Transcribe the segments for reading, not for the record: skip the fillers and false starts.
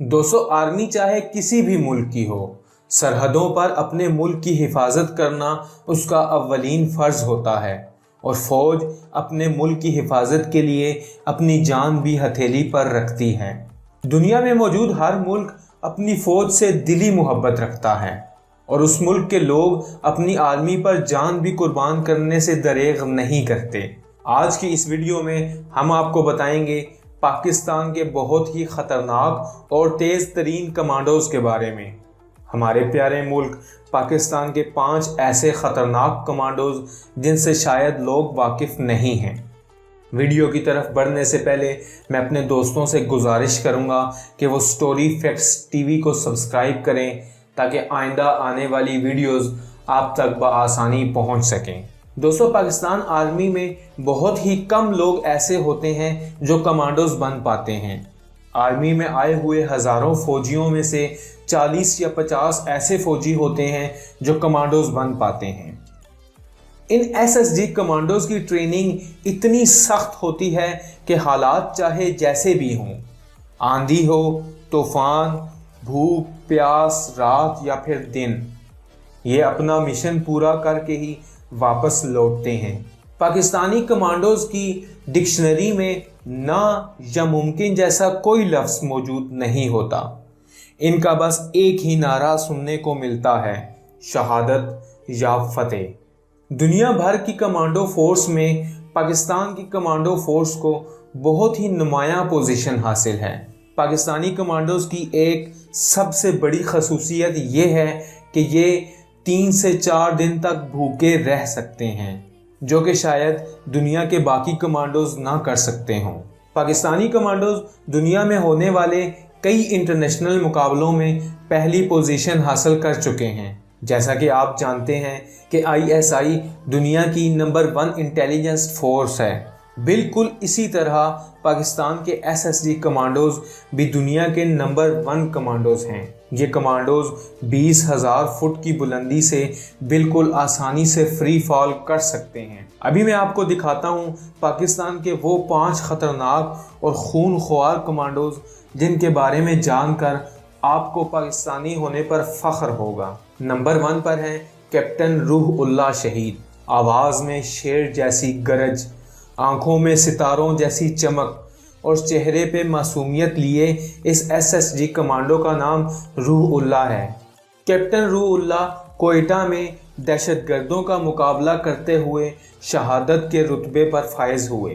दोस्तों, आर्मी चाहे किसी भी मुल्क की हो, सरहदों पर अपने मुल्क की हिफाजत करना उसका अव्वलीन फ़र्ज़ होता है और फ़ौज अपने मुल्क की हिफाजत के लिए अपनी जान भी हथेली पर रखती है। दुनिया में मौजूद हर मुल्क अपनी फ़ौज से दिली मोहब्बत रखता है और उस मुल्क के लोग अपनी आर्मी पर जान भी कुर्बान करने से दरेग नहीं करते। आज की इस वीडियो में हम आपको बताएंगे पाकिस्तान के बहुत ही ख़तरनाक और तेज़ तरीन कमांडोज़ के बारे में। हमारे प्यारे मुल्क पाकिस्तान के 5 ऐसे ख़तरनाक कमांडोज़ जिनसे शायद लोग वाकिफ़ नहीं हैं। वीडियो की तरफ बढ़ने से पहले मैं अपने दोस्तों से गुजारिश करूंगा कि वो स्टोरी फैक्ट्स टीवी को सब्सक्राइब करें ताकि आइंदा आने वाली वीडियोस आप तक बआसानी पहुंच सकें। दोस्तों, पाकिस्तान आर्मी में बहुत ही कम लोग ऐसे होते हैं जो कमांडोज बन पाते हैं। आर्मी में आए हुए हज़ारों फ़ौजियों में से 40 या 50 ऐसे फ़ौजी होते हैं जो कमांडोज बन पाते हैं। इन एसएसजी कमांडोज की ट्रेनिंग इतनी सख्त होती है कि हालात चाहे जैसे भी हों, आंधी हो, तूफ़ान, भूख प्यास, रात या फिर दिन, ये अपना मिशन पूरा करके ही वापस लौटते हैं। पाकिस्तानी कमांडोज की डिक्शनरी में ना या मुमकिन जैसा कोई लफ्ज़ मौजूद नहीं होता। इनका बस एक ही नारा सुनने को मिलता है, शहादत या फतेह। दुनिया भर की कमांडो फोर्स में पाकिस्तान की कमांडो फोर्स को बहुत ही नुमायां पोजीशन हासिल है। पाकिस्तानी कमांडोज की एक सबसे बड़ी खसूसियत ये है कि ये 3 से 4 दिन तक भूखे रह सकते हैं, जो कि शायद दुनिया के बाकी कमांडोज ना कर सकते हों। पाकिस्तानी कमांडोज दुनिया में होने वाले कई इंटरनेशनल मुकाबलों में पहली पोजीशन हासिल कर चुके हैं। जैसा कि आप जानते हैं कि ISI दुनिया की नंबर 1 इंटेलिजेंस फोर्स है। बिल्कुल इसी तरह पाकिस्तान के SSG कमांडोज भी दुनिया के नंबर 1 कमांडोज हैं। ये कमांडोज 20,000 फुट की बुलंदी से बिल्कुल आसानी से फ्री फॉल कर सकते हैं। अभी मैं आपको दिखाता हूँ पाकिस्तान के वो 5 ख़तरनाक और खूनख्वार कमांडोज जिनके बारे में जानकर आपको पाकिस्तानी होने पर फ़ख्र होगा। नंबर 1 पर है कैप्टन रूह उल्लाह शहीद। आवाज़ में शेर जैसी गरज, आंखों में सितारों जैसी चमक और चेहरे पे मासूमियत लिए इस SSG कमांडो का नाम रूह उल्लाह है। कैप्टन रूह उल्लाह कोयटा में दहशतगर्दों का मुकाबला करते हुए शहादत के रुतबे पर फायज हुए।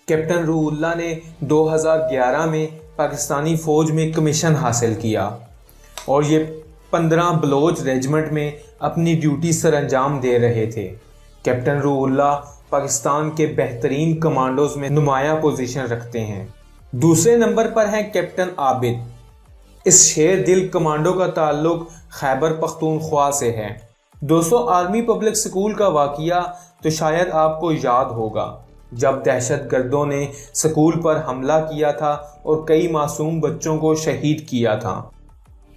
कैप्टन रूह उल्लाह ने 2011 में पाकिस्तानी फ़ौज में कमीशन हासिल किया और ये 15 बलोच रेजिमेंट में अपनी ड्यूटी सरअंजाम दे रहे थे। कैप्टन रूह उल्लाह पाकिस्तान के बेहतरीन कमांडोज में नुमायां पोजीशन रखते हैं। दूसरे नंबर पर है कैप्टन आबिद। इस शेर दिल कमांडो का ताल्लुक खैबर पख्तूनख्वा से है। दोस्तों, आर्मी पब्लिक स्कूल का वाक़या तो शायद आपको याद होगा, जब दहशतगर्दों ने स्कूल पर हमला किया था और कई मासूम बच्चों को शहीद किया था।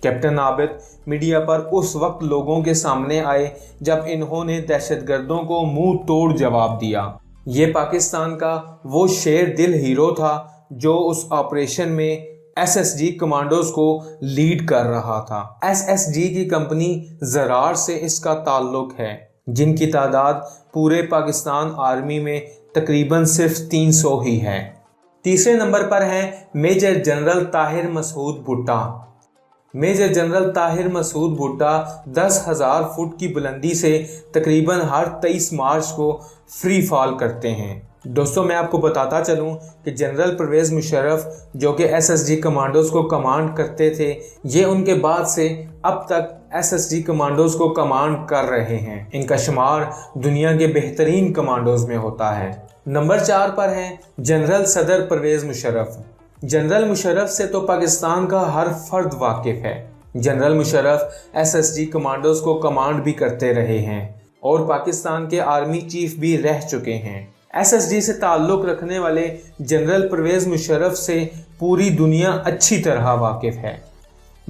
कैप्टन आबिद मीडिया पर उस वक्त लोगों के सामने आए जब इन्होंने दहशतगर्दों को मुंह तोड़ जवाब दिया। ये पाकिस्तान का वो शेर दिल हीरो था जो उस ऑपरेशन में SSG कमांडोज को लीड कर रहा था। SSG की कंपनी ज़रार से इसका ताल्लुक है, जिनकी तादाद पूरे पाकिस्तान आर्मी में तकरीबन सिर्फ 300 ही है। तीसरे नंबर पर है मेजर जनरल ताहिर मसूद भुट्टा। मेजर जनरल ताहिर मसूद भुट्टा 10,000 फुट की बुलंदी से तकरीबन हर 23 मार्च को फ्री फॉल करते हैं। दोस्तों, मैं आपको बताता चलूं कि जनरल परवेज़ मुशर्रफ जो कि SSG कमांडोज को कमांड करते थे, ये उनके बाद से अब तक SSG कमांडोज को कमांड कर रहे हैं। इनका शुमार दुनिया के बेहतरीन कमांडोज में होता है। नंबर 4 पर है जनरल सदर परवेज़ मुशर्रफ। जनरल मुशर्रफ से तो पाकिस्तान का हर फर्द वाकिफ़ है। जनरल मुशर्रफ SSG कमांडोज को कमांड भी करते रहे हैं और पाकिस्तान के आर्मी चीफ भी रह चुके हैं। SSG से ताल्लुक़ रखने वाले जनरल परवेज़ मुशर्रफ से पूरी दुनिया अच्छी तरह वाकिफ़ है।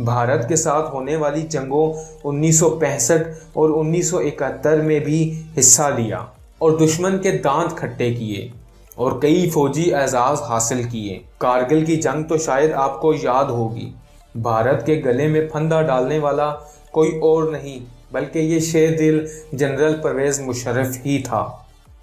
भारत के साथ होने वाली जंगों 1965 और 1971 में भी हिस्सा लिया और दुश्मन के दांत खट्टे किए और कई फौजी एजाज़ हासिल किए। कारगिल की जंग तो शायद आपको याद होगी। بھارت کے گلے میں پھندا ڈالنے والا کوئی اور نہیں بلکہ یہ شیر دل جنرل پرویز مشرف ہی تھا۔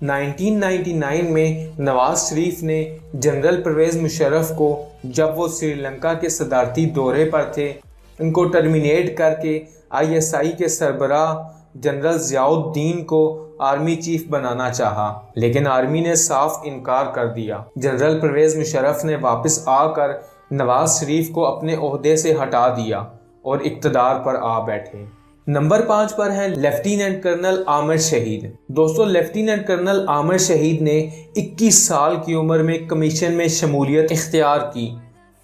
1999 میں نواز شریف نے جنرل پرویز مشرف کو جب وہ سری لنکا کے صدارتی دورے پر تھے ان کو ٹرمینیٹ کر کے ISI کے سربراہ جنرل ضیاء الدین کو آرمی چیف بنانا چاہا، لیکن آرمی نے صاف انکار کر دیا۔ جنرل پرویز مشرف نے واپس آ کر نواز شریف کو اپنے عہدے سے ہٹا دیا اور اقتدار پر آ بیٹھے۔ نمبر 5 پر ہے لیفٹیننٹ کرنل عامر شہید۔ دوستو، لیفٹیننٹ کرنل عامر شہید نے 21 سال کی عمر میں کمیشن میں شمولیت اختیار کی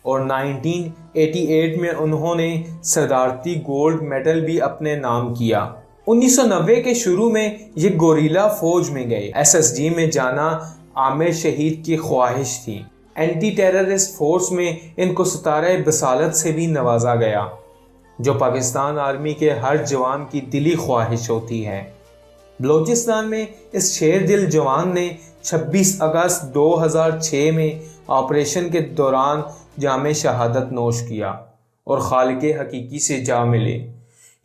اور 1988 میں انہوں نے صدارتی گولڈ میڈل بھی اپنے نام کیا۔ 1990 کے شروع میں یہ گوریلا فوج میں گئے۔ SSG میں جانا عامر شہید کی خواہش تھی۔ اینٹی ٹیررسٹ فورس میں ان کو ستارہ بصالت سے بھی نوازا گیا، جو پاکستان آرمی کے ہر جوان کی دلی خواہش ہوتی ہے۔ بلوچستان میں اس شیر دل جوان نے 26 اگست 2006 میں آپریشن کے دوران جام شہادت نوش کیا اور خالق حقیقی سے جا ملے۔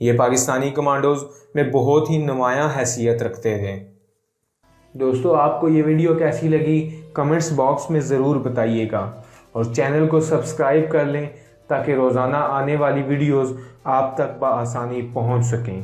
یہ پاکستانی کمانڈوز میں بہت ہی نمایاں حیثیت رکھتے تھے۔ دوستو، آپ کو یہ ویڈیو کیسی لگی کمنٹس باکس میں ضرور بتائیے گا اور چینل کو سبسکرائب کر لیں تاکہ روزانہ آنے والی ویڈیوز آپ تک بآسانی پہنچ سکیں۔